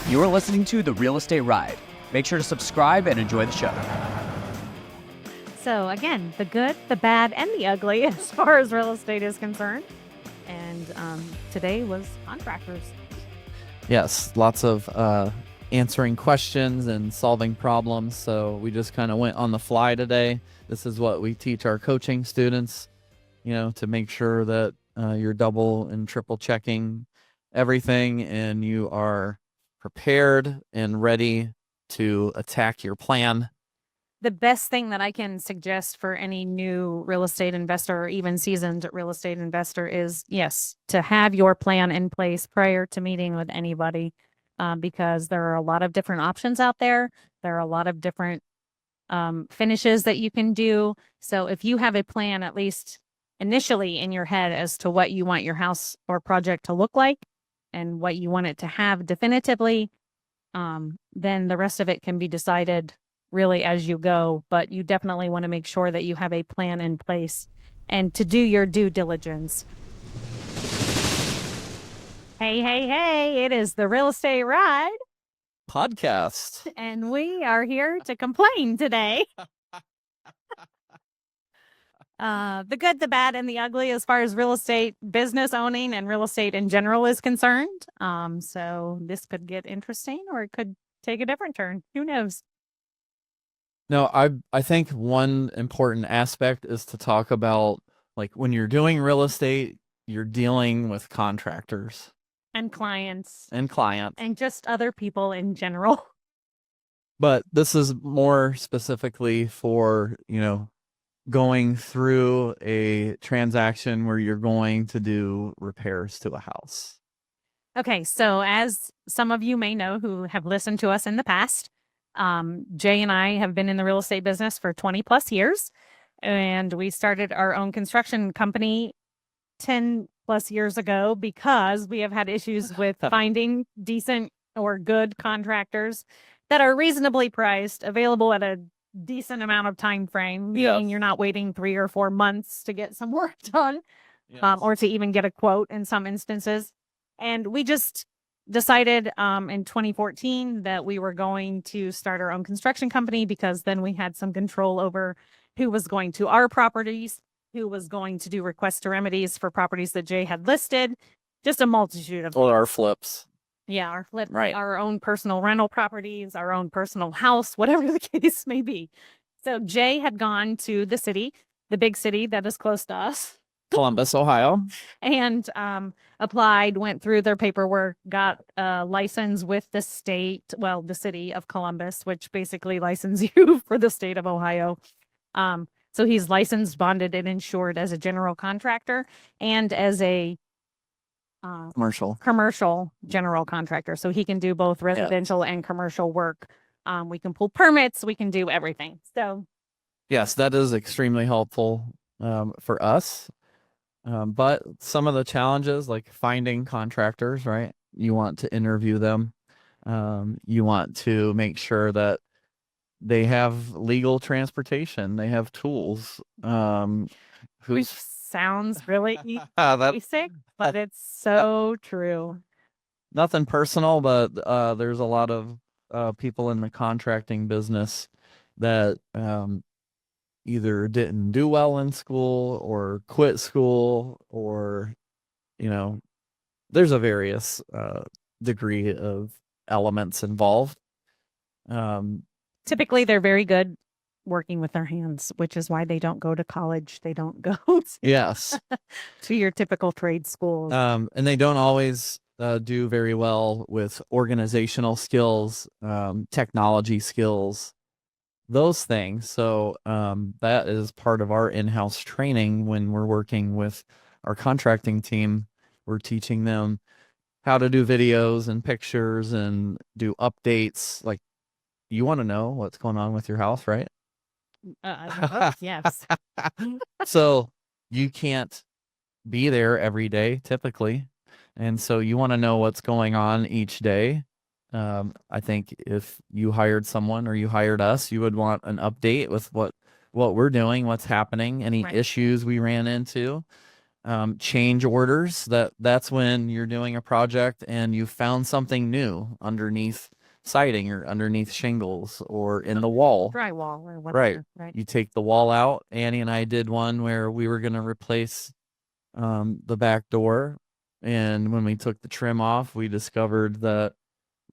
You are listening to The Real Estate Ride. Make sure to subscribe and enjoy the show. So again, the good, the bad, and the ugly as far as real estate is concerned. And today was contractors. Yes, lots of answering questions and solving problems. So we just kind of went on the fly today. This is what we teach our coaching students, to make sure that you're double and triple checking everything and you are prepared and ready to attack your plan. The best thing that I can suggest for any new real estate investor or even seasoned real estate investor is, yes, to have your plan in place prior to meeting with anybody, because there are a lot of different options out there. There are a lot of different finishes that you can do. So if you have a plan, at least initially in your head, as to what you want your house or project to look like and what you want it to have definitively, then the rest of it can be decided really as you go. But you definitely want to make sure that you have a plan in place and to do your due diligence. Hey, it is the Real Estate Ride Podcast. and we are here to complain today. The good, the bad, and the ugly as far as real estate business owning and real estate in general is concerned. So this could get interesting or it could take a different turn. Who knows? No, I think one important aspect is to talk about, like, when you're doing real estate, you're dealing with contractors And clients and clients. and just other people in general. But this is more specifically for, going through a transaction where you're going to do repairs to a house. Okay, so as some of you may know who have listened to us in the past, Jay and I have been in the real estate business for 20 plus years, and we started our own construction company 10 plus years ago because we have had issues with finding decent or good contractors that are reasonably priced, available at a decent amount of time frame, meaning you're not waiting 3 or 4 months to get some work done, or to even get a quote in some instances. And we just decided in 2014 that we were going to start our own construction company, because then we had some control over who was going to our properties, who was going to do requests to remedies for properties that Jay had listed, just a multitude of Or our flips. Yeah, our flip, Right. our own personal rental properties, our own personal house, whatever the case may be. So Jay had gone to the city, the big city that is close to us, Columbus, Ohio. and applied, went through their paperwork, got a license with the the city of Columbus, which basically licenses you for the state of Ohio. So he's licensed, bonded, and insured as a general contractor and as a commercial general contractor. So he can do both residential and commercial work. We can pull permits, we can do everything. So yes, that is extremely helpful for us. But some of the challenges, like finding contractors, right? You want to interview them. You want to make sure that they have legal transportation, they have tools. which sounds really that basic, but it's so true. nothing personal, but there's a lot of people in the contracting business that either didn't do well in school or quit school, or there's a various degree of elements involved. Typically, they're very good working with their hands, which is why they don't go to college. They don't go Yes. to your typical trade schools. And they don't always do very well with organizational skills, technology skills, those things. So that is part of our in-house training when we're working with our contracting team. We're teaching them how to do videos and pictures and do updates. Like, you want to know what's going on with your house, right? Yes. So you can't be there every day typically. And so you want to know what's going on each day. I think if you hired someone or you hired us, you would want an update with what we're doing, what's happening, any Right. issues we ran into. change orders. That's when you're doing a project and you found something new underneath siding or underneath shingles or in the wall. Drywall or Right. whatever. Right. You take the wall out. Annie and I did one where we were going to replace the back door. And when we took the trim off, we discovered that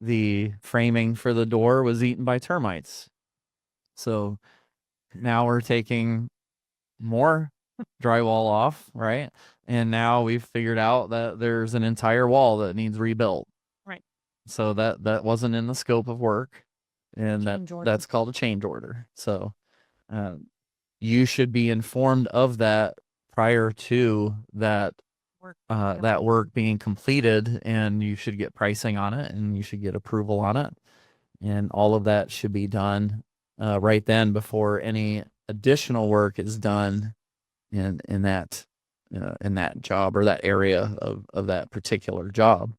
the framing for the door was eaten by termites. So now we're taking more drywall off, right? And now we've figured out that there's an entire wall that needs rebuilt. Right. So that wasn't in the scope of work, and Change order. that's called a change order. So you should be informed of that prior to that Work. that work being completed, and you should get pricing on it, and you should get approval on it, and all of that should be done right then before any additional work is done in that job or that area of that particular job.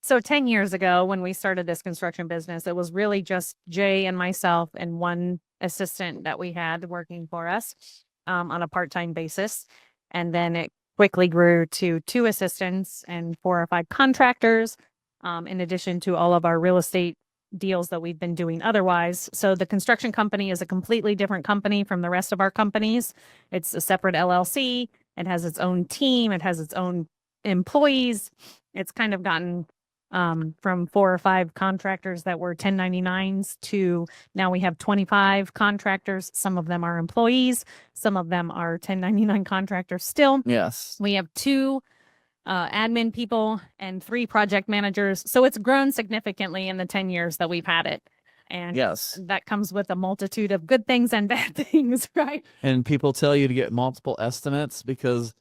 So 10 years ago, when we started this construction business, it was really just Jay and myself and one assistant that we had working for us on a part-time basis. And then it quickly grew to 2 assistants and 4 or 5 contractors, in addition to all of our real estate deals that we've been doing otherwise. So the construction company is a completely different company from the rest of our companies. It's a separate LLC. It has its own team. It has its own employees. It's kind of gotten from 4 or 5 contractors that were 1099s to now we have 25 contractors. Some of them are employees. Some of them are 1099 contractors still. Yes. We have 2 admin people and 3 project managers. So it's grown significantly in the 10 years that we've had it. And yes, that comes with a multitude of good things and bad things, right? And people tell you to get multiple estimates because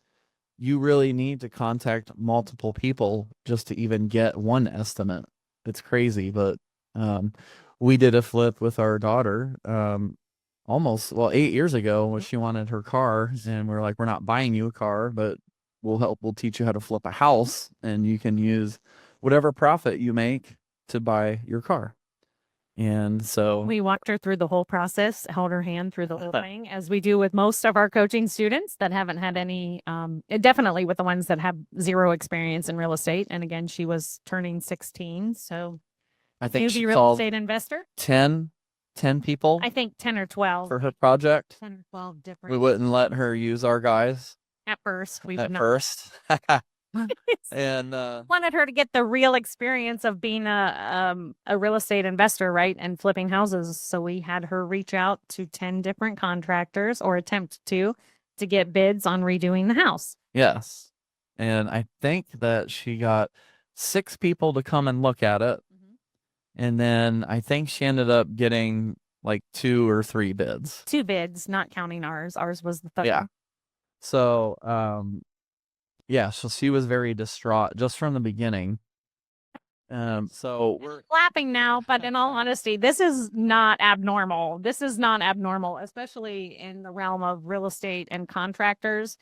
you really need to contact multiple people just to even get one estimate. It's crazy, but we did a flip with our daughter 8 years ago when she wanted her car, and we're like, we're not buying you a car, but we'll teach you how to flip a house, and you can use whatever profit you make to buy your car. And so we walked her through the whole process, held her hand through the whole thing, as we do with most of our coaching students that haven't had any, definitely with the ones that have 0 experience in real estate. And again, she was turning 16. So I think newbie she real called estate investor. 10 people I think 10 or 12 for her project. 10 or 12 different. We wouldn't let her use our guys At first, we would at not. first. And wanted her to get the real experience of being a real estate investor, right? And flipping houses. So we had her reach out to 10 different contractors, or attempt to get bids on redoing the house. yes. And I think that she got 6 people to come and look at it. And then I think she ended up getting like 2 or 3 bids. 2 bids, not counting ours. Ours was the third. Yeah. So, so she was very distraught just from the beginning. So we're laughing now, but in all honesty, this is not abnormal. This is not abnormal, especially in the realm of real estate and contractors.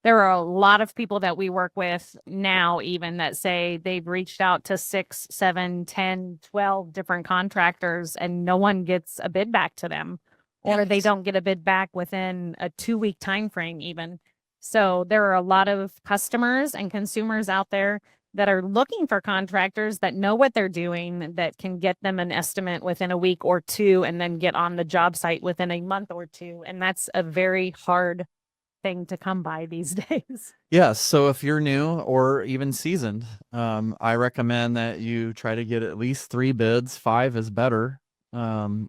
There are a lot of people that we work with now, even that say they've reached out to 6, 7, 10, 12 different contractors and no one gets a bid back to them, or they don't get a bid back within a 2-week time frame even. So there are a lot of customers and consumers out there that are looking for contractors that know what they're doing, that can get them an estimate within a week or 2 and then get on the job site within a month or 2. And that's a very hard thing to come by these days. Yes. So if you're new or even seasoned, I recommend that you try to get at least 3 bids. 5 is better. 5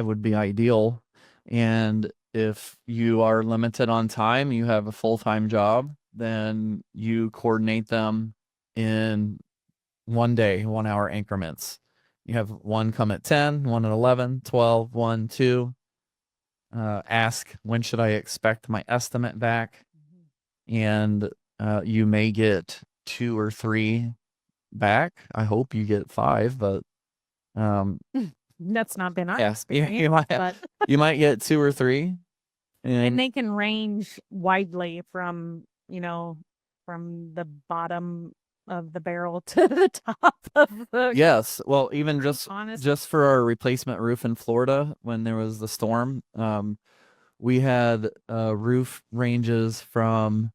would be ideal. And if you are limited on time, you have a full-time job, then you coordinate them in 1 day, 1 hour increments. You have one come at 10, one at 11, 12, 1, 2. Ask, when should I expect my estimate back? And you may get 2 or 3 back. I hope you get 5, but that's not been our yeah, experience. You might get 2 or 3. And they can range widely from, from the bottom of the barrel to the top of the. Yes. Well, even just for our replacement roof in Florida, when there was the storm, we had roof ranges from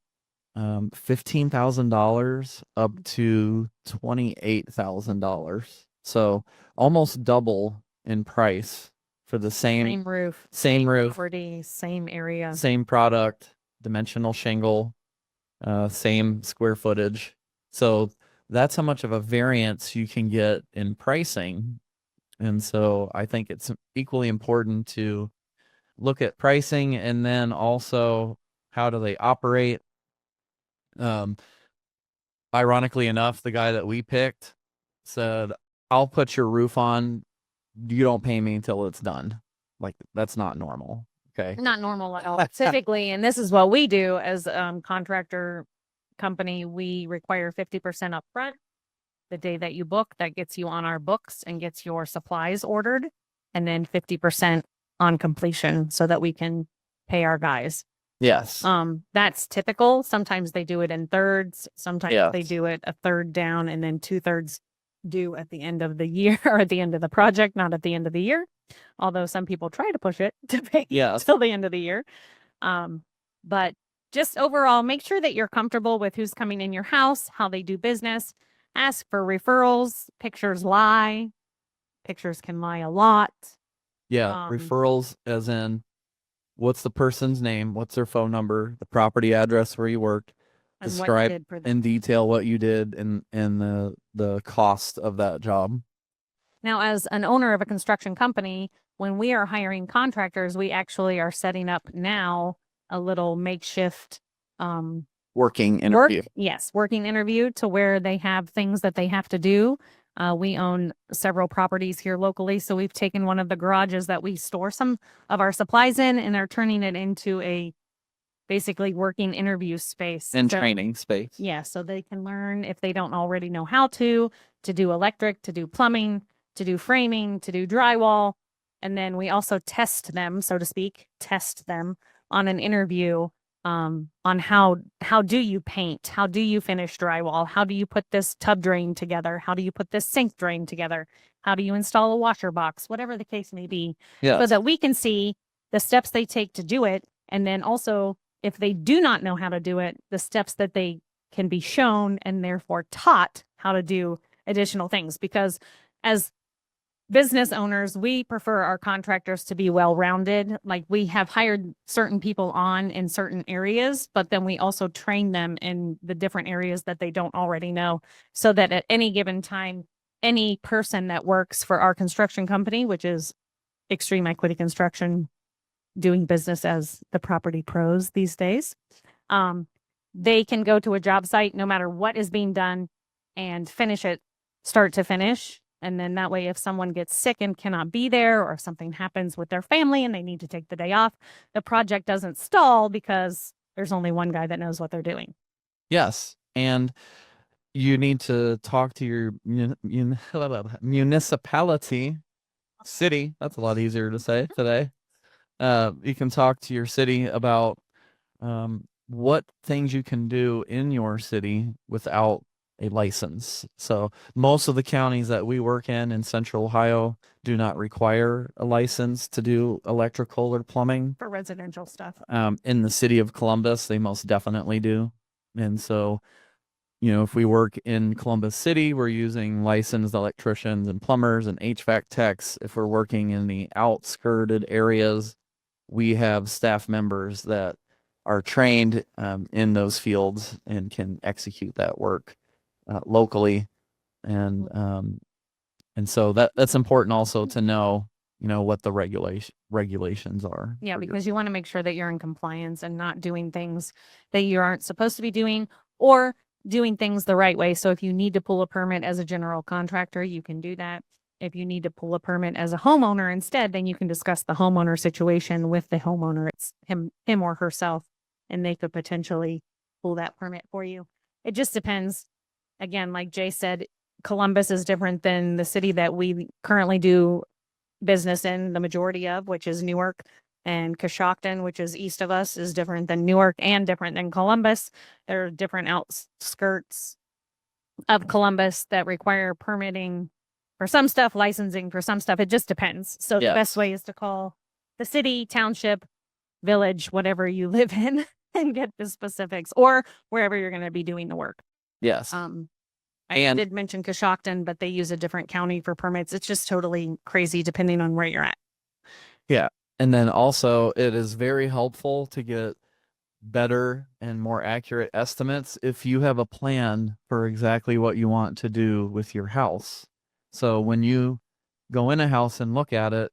$15,000 up to $28,000. So almost double in price for the Same roof, same roof, property, same area. same product, dimensional shingle, same square footage. So that's how much of a variance you can get in pricing. And so I think it's equally important to look at pricing and then also how do they operate. Ironically enough, the guy that we picked said, I'll put your roof on. You don't pay me until it's done. Like, that's not normal. Okay. Not normal at all. Typically, and this is what we do as contractor company, we require 50% upfront. The day that you book, that gets you on our books and gets your supplies ordered, and then 50% on completion so that we can pay our guys. Yes. That's typical. Sometimes they do it in thirds. Sometimes they Yes. do it a third down and then 2/3 due at the end of the year or at the end of the project, not at the end of the year. Although some people try to push it to pay Yes. till the end of the year. But just overall, make sure that you're comfortable with who's coming in your house, how they do business. Ask for referrals. Pictures lie. Pictures can lie a lot. Yeah. Referrals, as in what's the person's name, what's their phone number, the property address where you worked, And what you describe did for them. in detail what you did and the cost of that job. Now, as an owner of a construction company, when we are hiring contractors, we actually are setting up now a little makeshift Working interview. working interview to where they have things that they have to do. We own several properties here locally, so we've taken one of the garages that we store some of our supplies in and are turning it into a basically working interview space. And training space. Yeah, so they can learn if they don't already know how to do electric, to do plumbing, to do framing, to do drywall. And then we also test them, so to speak, on an interview on how do you paint? How do you finish drywall? How do you put this tub drain together? How do you put this sink drain together? How do you install a washer box? Whatever the case may be. Yeah. So that we can see the steps they take to do it. And then also, if they do not know how to do it, the steps that they can be shown and therefore taught how to do additional things. Because as business owners, we prefer our contractors to be well-rounded. Like, we have hired certain people on in certain areas, but then we also train them in the different areas that they don't already know, so that at any given time, any person that works for our construction company, which is Extreme Equity Construction, doing business as the property pros these days, they can go to a job site no matter what is being done and finish it start to finish. And then that way, if someone gets sick and cannot be there, or if something happens with their family and they need to take the day off, the project doesn't stall because there's only one guy that knows what they're doing. Yes. And you need to talk to your municipality, city. That's a lot easier to say today. You can talk to your city about what things you can do in your city without a license. So most of the counties that we work in Central Ohio do not require a license to do electrical or plumbing. For residential stuff. In the city of Columbus, they most definitely do. And so, if we work in Columbus City, we're using licensed electricians and plumbers and HVAC techs. If we're working in the outskirted areas, we have staff members that are trained in those fields and can execute that work locally. And so that's important also to know, what the regulations are. Yeah, because you want to make sure that you're in compliance and not doing things that you aren't supposed to be doing, or doing things the right way. So if you need to pull a permit as a general contractor, you can do that. If you need to pull a permit as a homeowner instead, then you can discuss the homeowner situation with the homeowner. It's him or herself, and they could potentially pull that permit for you. It just depends. Again, like Jay said, Columbus is different than the city that we currently do business in, the majority of, which is Newark. And Coshocton, which is east of us, is different than Newark and different than Columbus. There are different outskirts of Columbus that require permitting for some stuff, licensing for some stuff. It just depends. So the best way is to call the city, township, village, whatever you live in, and get the specifics, or wherever you're going to be doing the work. Yes. I And- did mention Coshocton, but they use a different county for permits. It's just totally crazy depending on where you're at. Yeah. And then also it is very helpful to get better and more accurate estimates if you have a plan for exactly what you want to do with your house. So when you go in a house and look at it,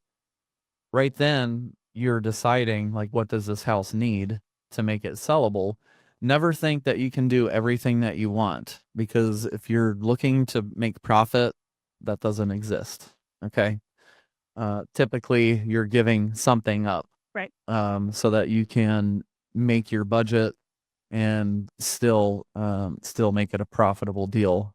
right then you're deciding like, what does this house need to make it sellable? Never think that you can do everything that you want, because if you're looking to make profit, that doesn't exist. Okay. Typically you're giving something up, Right. So that you can make your budget and still make it a profitable deal.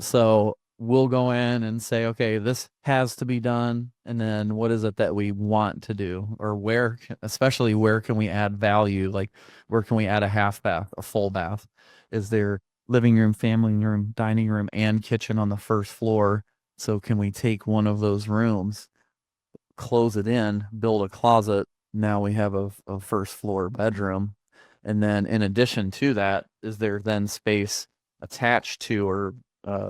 So we'll go in and say, okay, this has to be done. And then what is it that we want to do? Or especially where can we add value? Like, where can we add a half bath, a full bath? Is there living room, family room, dining room, and kitchen on the first floor? So can we take one of those rooms, close it in, build a closet? Now we have a first floor bedroom. And then in addition to that, is there then space attached to or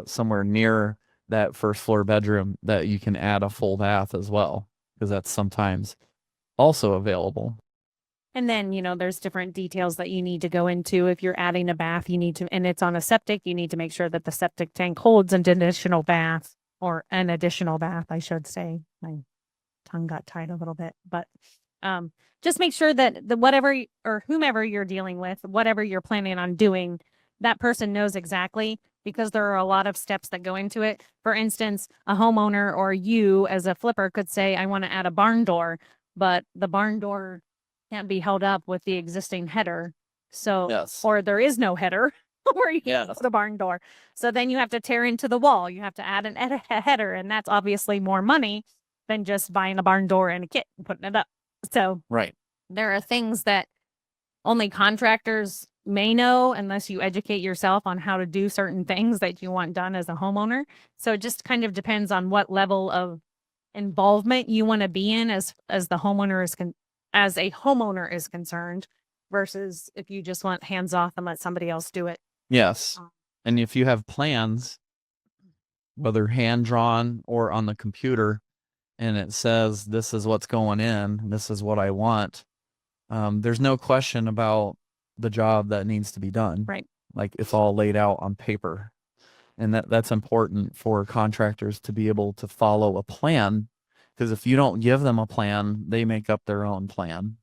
somewhere near that first floor bedroom that you can add a full bath as well? Because that's sometimes also available. And then, there's different details that you need to go into. If you're adding a bath, and it's on a septic, you need to make sure that the septic tank holds an additional bath, or an additional bath, I should say. My tongue got tied a little bit, but just make sure that whatever or whomever you're dealing with, whatever you're planning on doing, that person knows exactly, because there are a lot of steps that go into it. For instance, a homeowner or you as a flipper could say, I want to add a barn door, but the barn door can't be held up with the existing header. So, Yes. or there is no header where you can put a barn door. So then you have to tear into the wall. You have to add a header, and that's obviously more money than just buying a barn door and a kit and putting it up. So right, there are things that only contractors may know unless you educate yourself on how to do certain things that you want done as a homeowner. So it just kind of depends on what level of involvement you want to be in as the homeowner as a homeowner is concerned, versus if you just want hands off and let somebody else do it. yes. And if you have plans, whether hand drawn or on the computer, and it says this is what's going in, this is what I want, there's no question about the job that needs to be done. Right. Like, it's all laid out on paper. And that's important for contractors to be able to follow a plan, because if you don't give them a plan, they make up their own plan.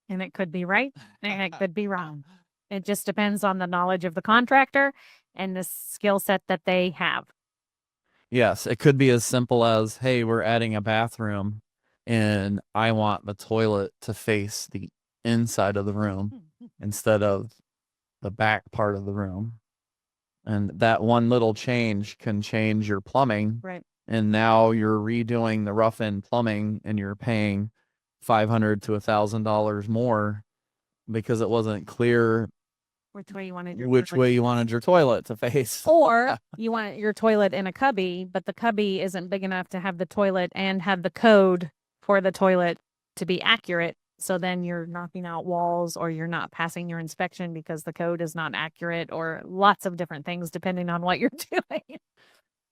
And it could be right and it could be wrong. It just depends on the knowledge of the contractor and the skill set that they have. Yes, it could be as simple as, hey, we're adding a bathroom and I want the toilet to face the inside of the room instead of the back part of the room. And that one little change can change your plumbing. Right. And now you're redoing the rough end plumbing and you're paying $500 to $1,000 more because it wasn't clear Which way you wanted your toilet to face. Or you want your toilet in a cubby, but the cubby isn't big enough to have the toilet and have the code for the toilet to be accurate. So then you're knocking out walls, or you're not passing your inspection because the code is not accurate, or lots of different things depending on what you're doing.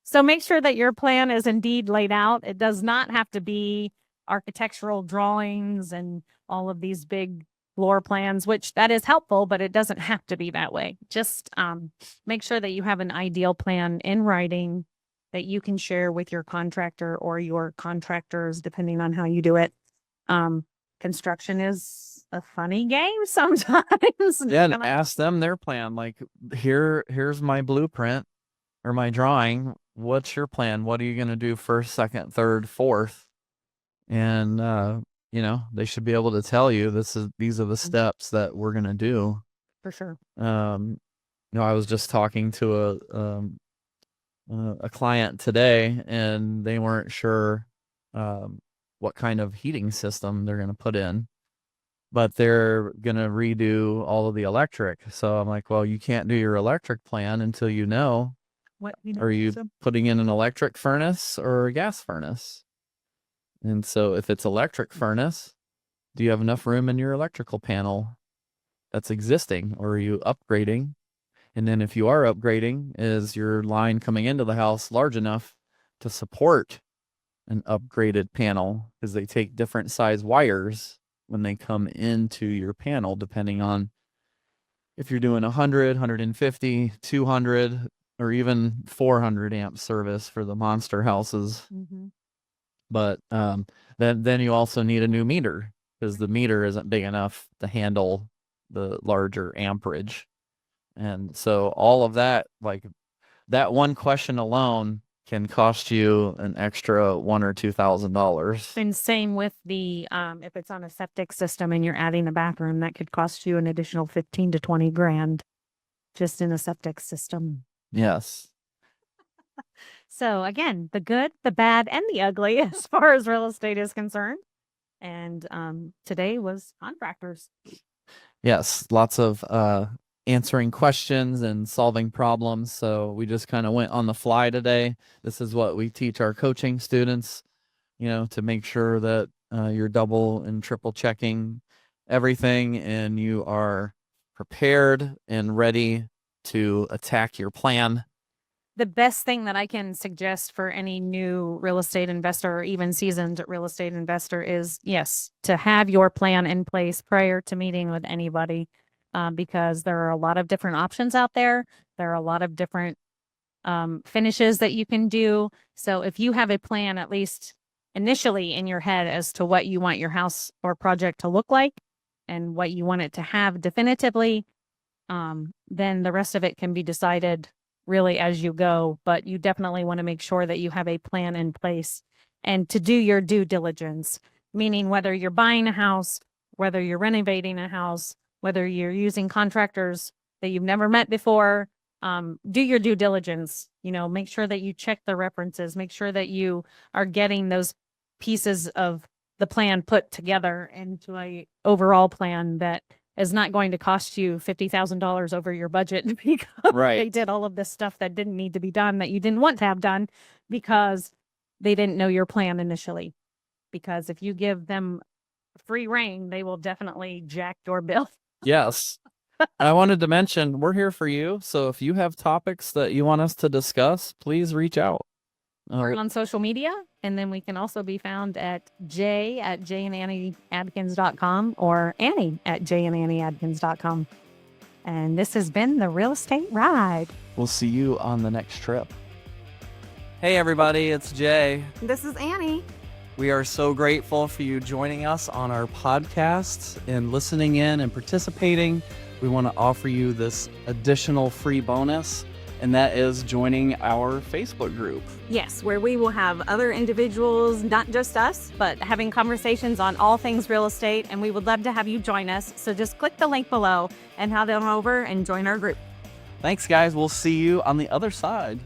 So make sure that your plan is indeed laid out. It does not have to be architectural drawings and all of these big floor plans, which that is helpful, but it doesn't have to be that way. Just make sure that you have an ideal plan in writing that you can share with your contractor or your contractors, depending on how you do it. Construction is a funny game sometimes. Yeah, and ask them their plan. Like, here's my blueprint or my drawing. What's your plan? What are you going to do first, second, third, fourth? And they should be able to tell you these are the steps that we're going to do. For sure. I was just talking to a client today, and they weren't sure what kind of heating system they're going to put in, but they're going to redo all of the electric. So I'm like, well, you can't do your electric plan until you know, are you putting in an electric furnace or a gas furnace? And so if it's electric furnace, do you have enough room in your electrical panel? that's existing, or are you upgrading? And then if you are upgrading, is your line coming into the house large enough to support an upgraded panel? Because they take different size wires when they come into your panel, depending on if you're doing 100, 150, 200, or even 400 amp service for the monster houses. But then you also need a new meter, because the meter isn't big enough to handle the larger amperage. And so all of that, like that one question alone, can cost you an extra $1,000 or $2,000. And same with the if it's on a septic system and you're adding a bathroom, that could cost you an additional 15 to 20 grand just in a septic system. Yes. So again, the good, the bad, and the ugly as far as real estate is concerned. And today was contractors. Yes, lots of answering questions and solving problems. So we just kind of went on the fly today. This is what we teach our coaching students, to make sure that you're double and triple checking everything and you are prepared and ready to attack your plan. The best thing that I can suggest for any new real estate investor or even seasoned real estate investor is, yes, to have your plan in place prior to meeting with anybody, because there are a lot of different options out there. There are a lot of different finishes that you can do. So if you have a plan, at least initially in your head, as to what you want your house or project to look like and what you want it to have definitively, then the rest of it can be decided really as you go. But you definitely want to make sure that you have a plan in place and to do your due diligence, meaning whether you're buying a house, whether you're renovating a house, whether you're using contractors that you've never met before, do your due diligence. Make sure that you check the references, make sure that you are getting those pieces of the plan put together into a overall plan that is not going to cost you $50,000 over your budget because they did all of this stuff that didn't need to be done, that you didn't want to have done because they didn't know your plan initially. Because if you give them free reign, they will definitely jack your bill. Yes. I wanted to mention, we're here for you. So if you have topics that you want us to discuss, please reach out. We're on social media, and then we can also be found at jay@jayandannieadkins.com or annie@jayandannieadkins.com. And this has been the Real Estate Ride. We'll see you on the next trip. Hey everybody, it's Jay. This is Annie. We are so grateful for you joining us on our podcast and listening in and participating. We want to offer you this additional free bonus, and that is joining our Facebook group. Yes, where we will have other individuals, not just us, but having conversations on all things real estate, and we would love to have you join us. So just click the link below and head on over and join our group. Thanks, guys. We'll see you on the other side.